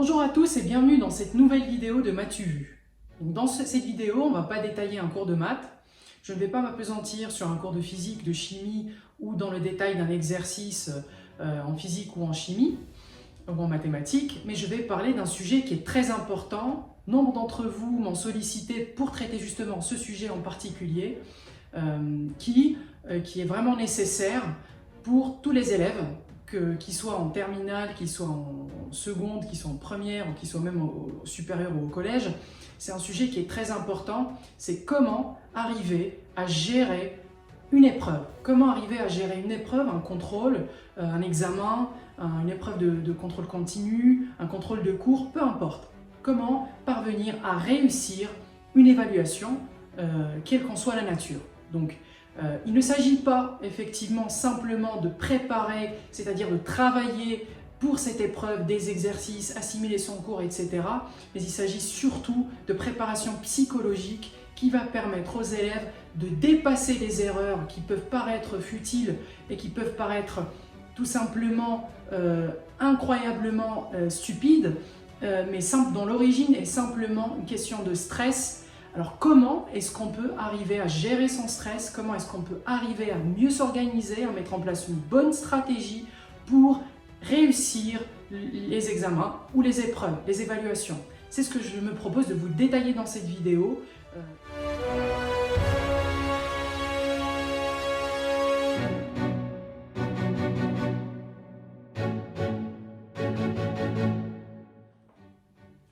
Bonjour à tous et bienvenue dans cette nouvelle vidéo de Maths Vu. Dans cette vidéo, on ne va pas détailler un cours de maths. Je ne vais pas m'appesantir sur un cours de physique, de chimie ou dans le détail d'un exercice en physique ou en chimie ou en mathématiques, mais je vais parler d'un sujet qui est très important. Nombre d'entre vous m'ont sollicité pour traiter justement ce sujet en particulier qui est vraiment nécessaire pour tous les élèves, qu'ils soient en terminale, qu'ils soient en seconde, qu'ils soient en première ou qu'ils soient même au supérieur ou au collège. C'est un sujet qui est très important, c'est comment arriver à gérer une épreuve. Comment arriver à gérer une épreuve, un contrôle, un examen, une épreuve de contrôle continu, un contrôle de cours, peu importe. Comment parvenir à réussir une évaluation, quelle qu'en soit la nature. Donc, il ne s'agit pas effectivement simplement de préparer, c'est-à-dire de travailler pour cette épreuve des exercices, assimiler son cours, etc. Mais il s'agit surtout de préparation psychologique qui va permettre aux élèves de dépasser les erreurs qui peuvent paraître futiles et qui peuvent paraître tout simplement incroyablement stupides, mais dont l'origine est simplement une question de stress. Alors comment est-ce qu'on peut arriver à gérer son stress? Comment est-ce qu'on peut arriver à mieux s'organiser, à mettre en place une bonne stratégie pour réussir les examens ou les épreuves, les évaluations? C'est ce que je me propose de vous détailler dans cette vidéo.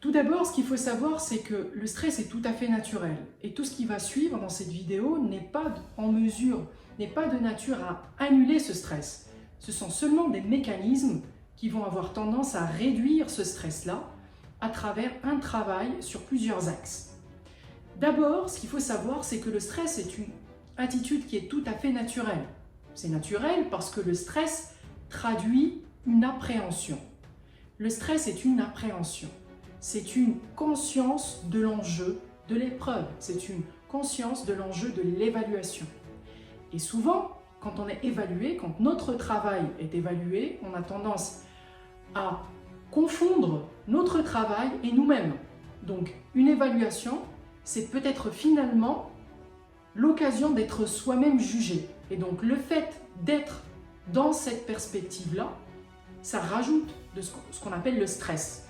Tout d'abord, ce qu'il faut savoir, c'est que le stress est tout à fait naturel. Et tout ce qui va suivre dans cette vidéo n'est pas de nature à annuler ce stress. Ce sont seulement des mécanismes qui vont avoir tendance à réduire ce stress-là à travers un travail sur plusieurs axes. D'abord, ce qu'il faut savoir, c'est que le stress est une attitude qui est tout à fait naturelle. C'est naturel parce que le stress traduit une appréhension. Le stress est une appréhension. C'est une conscience de l'enjeu de l'épreuve, c'est une conscience de l'enjeu de l'évaluation. Et souvent, quand on est évalué, quand notre travail est évalué, on a tendance à confondre notre travail et nous-mêmes. Donc, une évaluation, c'est peut-être finalement l'occasion d'être soi-même jugé. Et donc, le fait d'être dans cette perspective-là, ça rajoute de ce qu'on appelle le stress.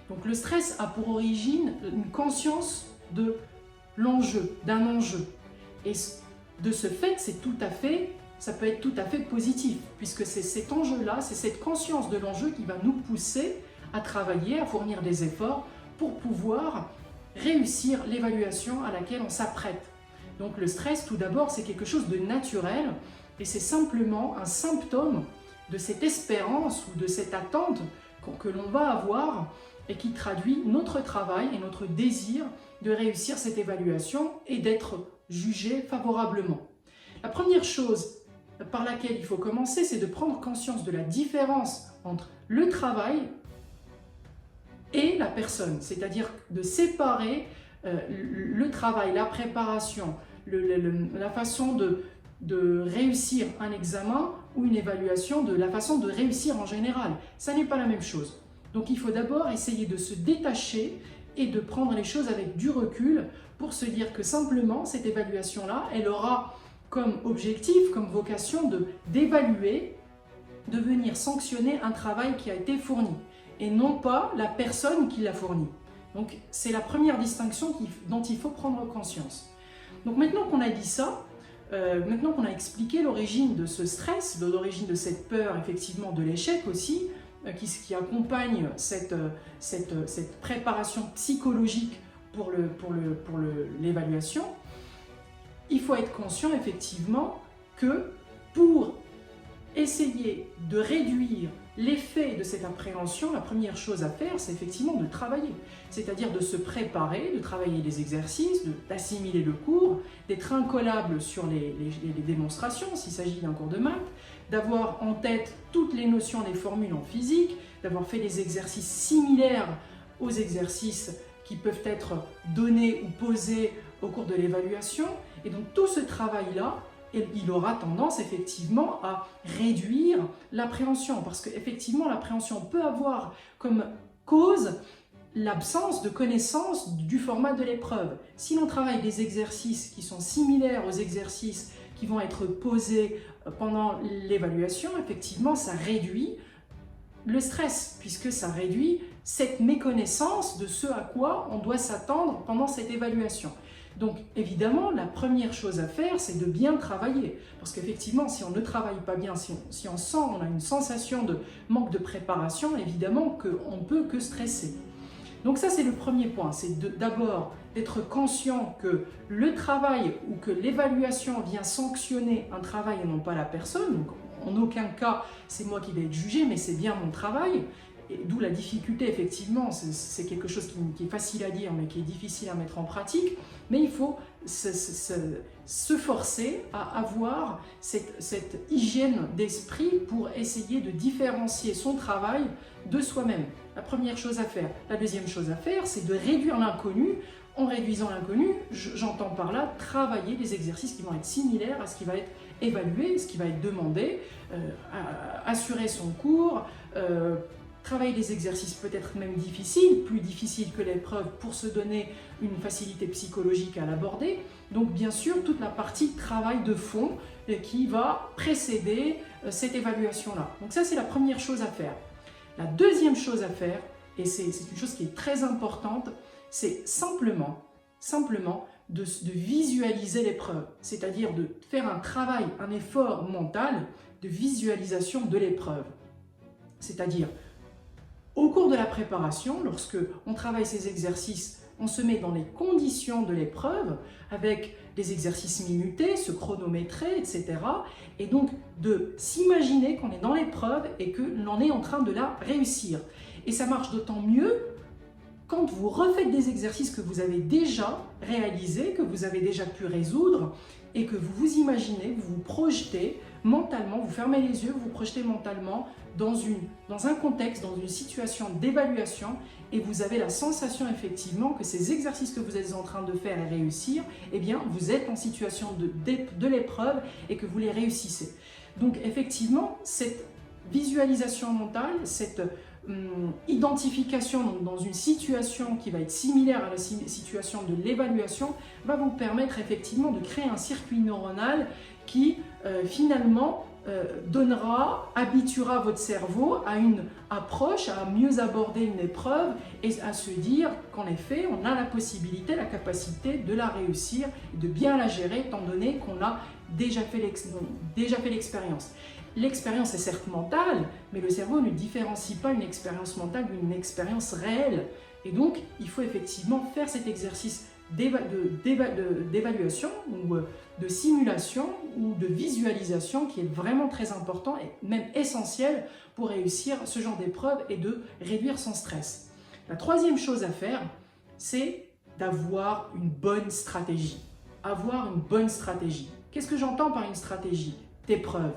Donc le stress a pour origine une conscience de l'enjeu, d'un enjeu. Et de ce fait, ça peut être tout à fait positif, puisque c'est cet enjeu-là, c'est cette conscience de l'enjeu qui va nous pousser à travailler, à fournir des efforts pour pouvoir réussir l'évaluation à laquelle on s'apprête. Donc le stress, tout d'abord, c'est quelque chose de naturel et c'est simplement un symptôme de cette espérance ou de cette attente que l'on va avoir et qui traduit notre travail et notre désir de réussir cette évaluation et d'être jugé favorablement. La première chose par laquelle il faut commencer, c'est de prendre conscience de la différence entre le travail et la personne, c'est-à-dire de séparer le travail, la préparation, la façon de réussir un examen ou une évaluation de la façon de réussir en général. Ça n'est pas la même chose. Donc il faut d'abord essayer de se détacher et de prendre les choses avec du recul pour se dire que simplement cette évaluation-là, elle aura comme objectif, comme vocation d'évaluer, de venir sanctionner un travail qui a été fourni et non pas la personne qui l'a fourni. Donc c'est la première distinction dont il faut prendre conscience. Donc maintenant qu'on a dit ça, maintenant qu'on a expliqué l'origine de ce stress, l'origine de cette peur effectivement de l'échec aussi, qui accompagne cette préparation psychologique pour l'évaluation, il faut être conscient effectivement que pour essayer de réduire l'effet de cette appréhension, la première chose à faire, c'est effectivement de travailler. C'est-à-dire de se préparer, de travailler les exercices, d'assimiler le cours, d'être incollable sur les démonstrations s'il s'agit d'un cours de maths, d'avoir en tête toutes les notions des formules en physique, d'avoir fait des exercices similaires aux exercices qui peuvent être donnés ou posés au cours de l'évaluation. Et donc tout ce travail-là, il aura tendance effectivement à réduire l'appréhension, parce qu'effectivement l'appréhension peut avoir comme cause l'absence de connaissance du format de l'épreuve. Si l'on travaille des exercices qui sont similaires aux exercices qui vont être posés pendant l'évaluation, effectivement, ça réduit le stress, puisque ça réduit cette méconnaissance de ce à quoi on doit s'attendre pendant cette évaluation. Donc évidemment, la première chose à faire, c'est de bien travailler. Parce qu'effectivement, si on ne travaille pas bien, si on sent, on a une sensation de manque de préparation, évidemment qu'on ne peut que stresser. Donc ça, c'est le premier point, c'est d'abord d'être conscient que le travail ou que l'évaluation vient sanctionner un travail et non pas la personne. Donc, en aucun cas, c'est moi qui vais être jugé, mais c'est bien mon travail. D'où la difficulté, effectivement, c'est quelque chose qui est facile à dire, mais qui est difficile à mettre en pratique. Mais il faut se forcer à avoir cette hygiène d'esprit pour essayer de différencier son travail de soi-même. La première chose à faire. La deuxième chose à faire, c'est de réduire l'inconnu. En réduisant l'inconnu, j'entends par là travailler des exercices qui vont être similaires à ce qui va être évalué, ce qui va être demandé, assurer son cours, travailler des exercices peut-être même difficiles, plus difficiles que l'épreuve pour se donner une facilité psychologique à l'aborder. Donc bien sûr, toute la partie travail de fond qui va précéder cette évaluation-là. Donc ça, c'est la première chose à faire. La deuxième chose à faire, et c'est une chose qui est très importante, c'est simplement de visualiser l'épreuve, c'est-à-dire de faire un travail, un effort mental de visualisation de l'épreuve. C'est-à-dire, au cours de la préparation, lorsque on travaille ces exercices, on se met dans les conditions de l'épreuve, avec des exercices minutés, se chronométrer, etc. Et donc, de s'imaginer qu'on est dans l'épreuve et que l'on est en train de la réussir. Et ça marche d'autant mieux quand vous refaites des exercices que vous avez déjà réalisés, que vous avez déjà pu résoudre, et que vous vous imaginez, vous vous projetez mentalement, vous fermez les yeux, vous vous projetez mentalement dans un contexte, dans une situation d'évaluation, et vous avez la sensation effectivement que ces exercices que vous êtes en train de faire et réussir, eh bien vous êtes en situation de l'épreuve et que vous les réussissez. Donc effectivement, cette visualisation mentale, cette identification dans une situation qui va être similaire à la situation de l'évaluation va vous permettre effectivement de créer un circuit neuronal qui finalement habituera votre cerveau à une approche, à mieux aborder une épreuve et à se dire qu'en effet on a la possibilité, la capacité de la réussir et de bien la gérer étant donné qu'on a déjà fait l'expérience. L'expérience est certes mentale, mais le cerveau ne différencie pas une expérience mentale d'une expérience réelle. Et donc, il faut effectivement faire cet exercice d'évaluation ou de simulation ou de visualisation qui est vraiment très important et même essentiel pour réussir ce genre d'épreuve et de réduire son stress. La troisième chose à faire, c'est d'avoir une bonne stratégie. Avoir une bonne stratégie. Qu'est-ce que j'entends par une stratégie d'épreuve ?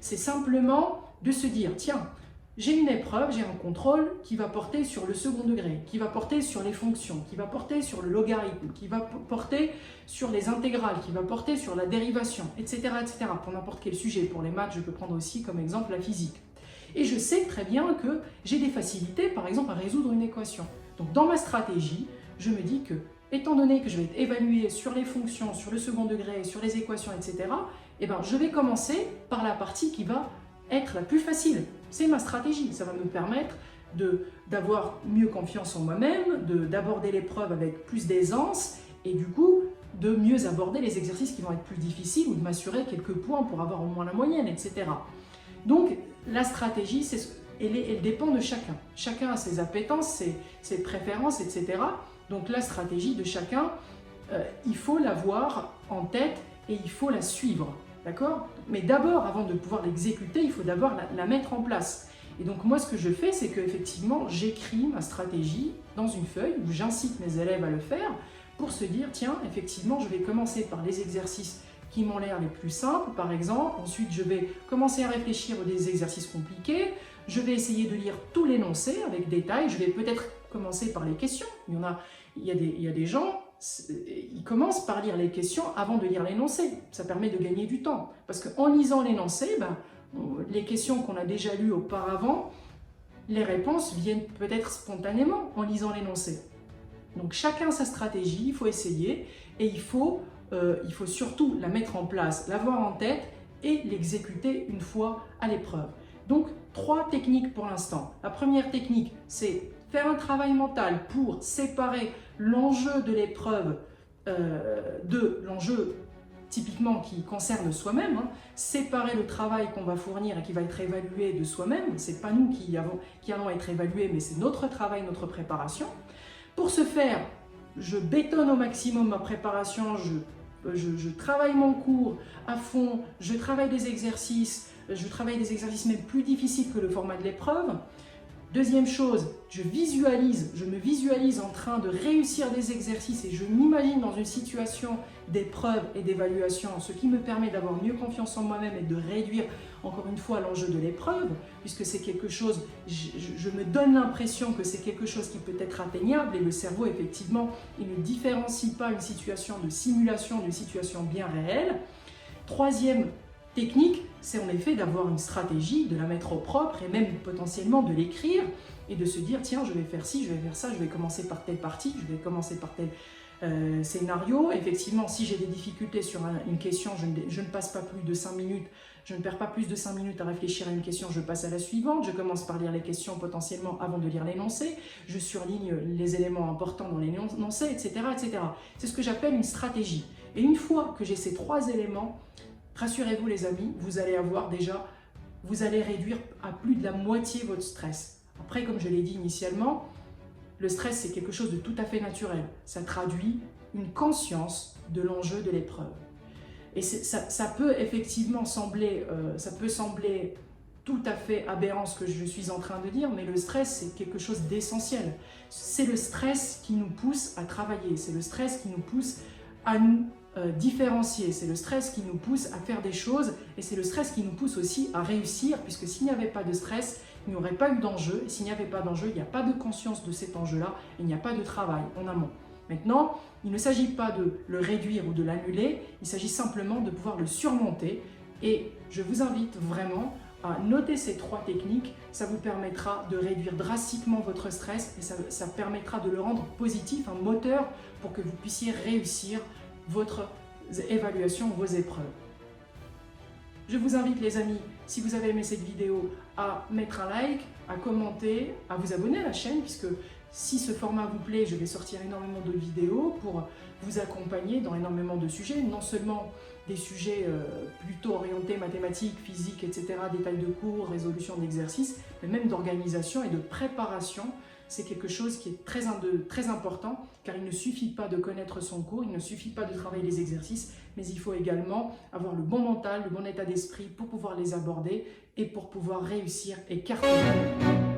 C'est simplement de se dire, tiens, j'ai une épreuve, j'ai un contrôle qui va porter sur le second degré, qui va porter sur les fonctions, qui va porter sur le logarithme, qui va porter sur les intégrales, qui va porter sur la dérivation, etc., etc. Pour n'importe quel sujet. Pour les maths, je peux prendre aussi comme exemple la physique. Et je sais très bien que j'ai des facilités, par exemple, à résoudre une équation. Donc dans ma stratégie, je me dis que, étant donné que je vais être évalué sur les fonctions, sur le second degré, sur les équations, etc., eh ben, je vais commencer par la partie qui va être la plus facile. C'est ma stratégie. Ça va me permettre d'avoir mieux confiance en moi-même, d'aborder l'épreuve avec plus d'aisance et du coup, de mieux aborder les exercices qui vont être plus difficiles ou de m'assurer quelques points pour avoir au moins la moyenne, etc. Donc, la stratégie, elle dépend de chacun. Chacun a ses appétences, ses préférences, etc. Donc, la stratégie de chacun, il faut l'avoir en tête et il faut la suivre. D'accord ? Mais d'abord, avant de pouvoir l'exécuter, il faut d'abord la mettre en place. Et donc moi, ce que je fais, c'est qu'effectivement, j'écris ma stratégie dans une feuille où j'incite mes élèves à le faire pour se dire, tiens, effectivement, je vais commencer par les exercices qui m'ont l'air les plus simples, par exemple. Ensuite, je vais commencer à réfléchir aux des exercices compliqués. Je vais essayer de lire tout l'énoncé avec détail. Je vais peut-être commencer par les questions. Il y a des gens... Ils commencent par lire les questions avant de lire l'énoncé. Ça permet de gagner du temps. Parce qu'en lisant l'énoncé, les questions qu'on a déjà lues auparavant, les réponses viennent peut-être spontanément en lisant l'énoncé. Donc chacun sa stratégie, il faut essayer et il faut surtout la mettre en place, l'avoir en tête et l'exécuter une fois à l'épreuve. Donc 3 techniques pour l'instant. La première technique, c'est faire un travail mental pour séparer l'enjeu de l'épreuve de l'enjeu typiquement qui concerne soi-même, séparer le travail qu'on va fournir et qui va être évalué de soi-même. C'est pas nous qui allons être évalués, mais c'est notre travail, notre préparation. Pour ce faire, je bétonne au maximum ma préparation, je travaille mon cours à fond, je travaille des exercices même plus difficiles que le format de l'épreuve. Deuxième chose, je me visualise en train de réussir des exercices et je m'imagine dans une situation d'épreuve et d'évaluation, ce qui me permet d'avoir mieux confiance en moi-même et de réduire encore une fois l'enjeu de l'épreuve, puisque c'est quelque chose, je me donne l'impression que c'est quelque chose qui peut être atteignable et le cerveau effectivement, il ne différencie pas une situation de simulation d'une situation bien réelle. Troisième technique, c'est en effet d'avoir une stratégie, de la mettre au propre et même potentiellement de l'écrire et de se dire tiens je vais faire ci, je vais faire ça, je vais commencer par telle partie, je vais commencer par tel scénario. Effectivement, si j'ai des difficultés sur une question, je ne passe pas plus de 5 minutes, je ne perds pas plus de 5 minutes à réfléchir à une question, je passe à la suivante, je commence par lire les questions potentiellement avant de lire l'énoncé, je surligne les éléments importants dans l'énoncé, etc., etc. C'est ce que j'appelle une stratégie. Et une fois que j'ai ces 3 éléments, rassurez-vous les amis, vous allez réduire à plus de la moitié votre stress. Après, comme je l'ai dit initialement, le stress c'est quelque chose de tout à fait naturel. Ça traduit une conscience de l'enjeu de l'épreuve. Et ça peut effectivement sembler tout à fait aberrant ce que je suis en train de dire, mais le stress c'est quelque chose d'essentiel. C'est le stress qui nous pousse à travailler, c'est le stress qui nous pousse à nous différencier, c'est le stress qui nous pousse à faire des choses et c'est le stress qui nous pousse aussi à réussir, puisque s'il n'y avait pas de stress, il n'y aurait pas eu d'enjeu, et s'il n'y avait pas d'enjeu, il n'y a pas de conscience de cet enjeu-là, et il n'y a pas de travail en amont. Maintenant, il ne s'agit pas de le réduire ou de l'annuler, il s'agit simplement de pouvoir le surmonter, et je vous invite vraiment à noter ces 3 techniques, ça vous permettra de réduire drastiquement votre stress et ça permettra de le rendre positif, un moteur pour que vous puissiez réussir votre évaluation, vos épreuves. Je vous invite les amis, si vous avez aimé cette vidéo, à mettre un like, à commenter, à vous abonner à la chaîne, puisque si ce format vous plaît, je vais sortir énormément de vidéos pour vous accompagner dans énormément de sujets, non seulement des sujets plutôt orientés mathématiques, physique, etc., détails de cours, résolution d'exercices, mais même d'organisation et de préparation. C'est quelque chose qui est très important, car il ne suffit pas de connaître son cours, il ne suffit pas de travailler les exercices, mais il faut également avoir le bon mental, le bon état d'esprit pour pouvoir les aborder et pour pouvoir réussir et cartonner.